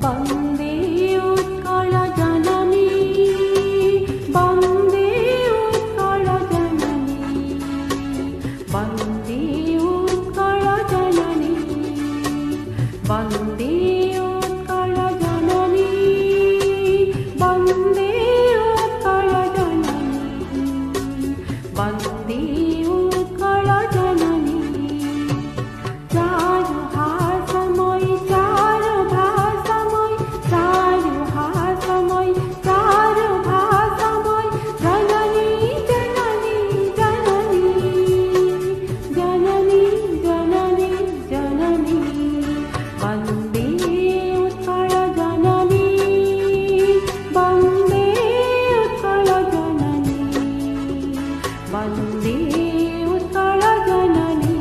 বন্দে উৎকল জননী, বন্দে উৎকল জননী, বন্দে উৎকল জননী, বন্দে উৎকল জননী, বন্দে উৎকল জননী, বন্দে উৎকল জননী। চারু হাসময়, চারু ভাসময়, চারু হাসময়, চারু ভাসময়, জননী জননী জননী, জননী জননী জননী, বন্দে উৎকল জননী, বন্দে উৎকল জননী, বন্দে উৎকল জননী।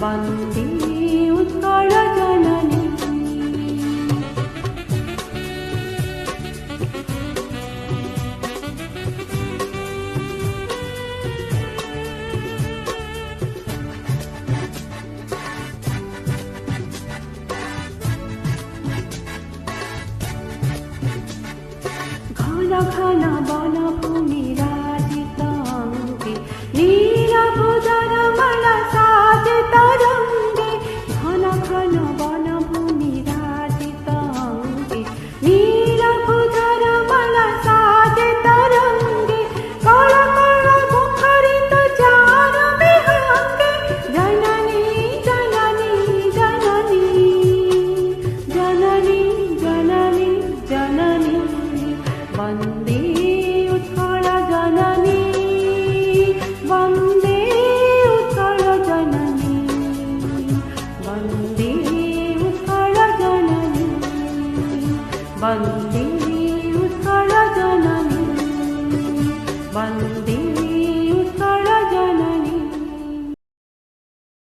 বন্দে উৎকল জননী। ঘন ঘন বনভূমি রাজিত অঙ্গে, নীরভুজর মালা সাজে তরঙ্গে, ঘন ঘন বনভূমি রাজিত অঙ্গে, নীরভুজর মালা সাজে তরঙ্গে, কল কল মুখরিত চার বিহঙ্গে, জননী জননী জননী, জননী জননী জননী, বন্দে উৎকল জননী, বন্দে উৎকল জননী, বন্দে উৎকল জননী, বন্দে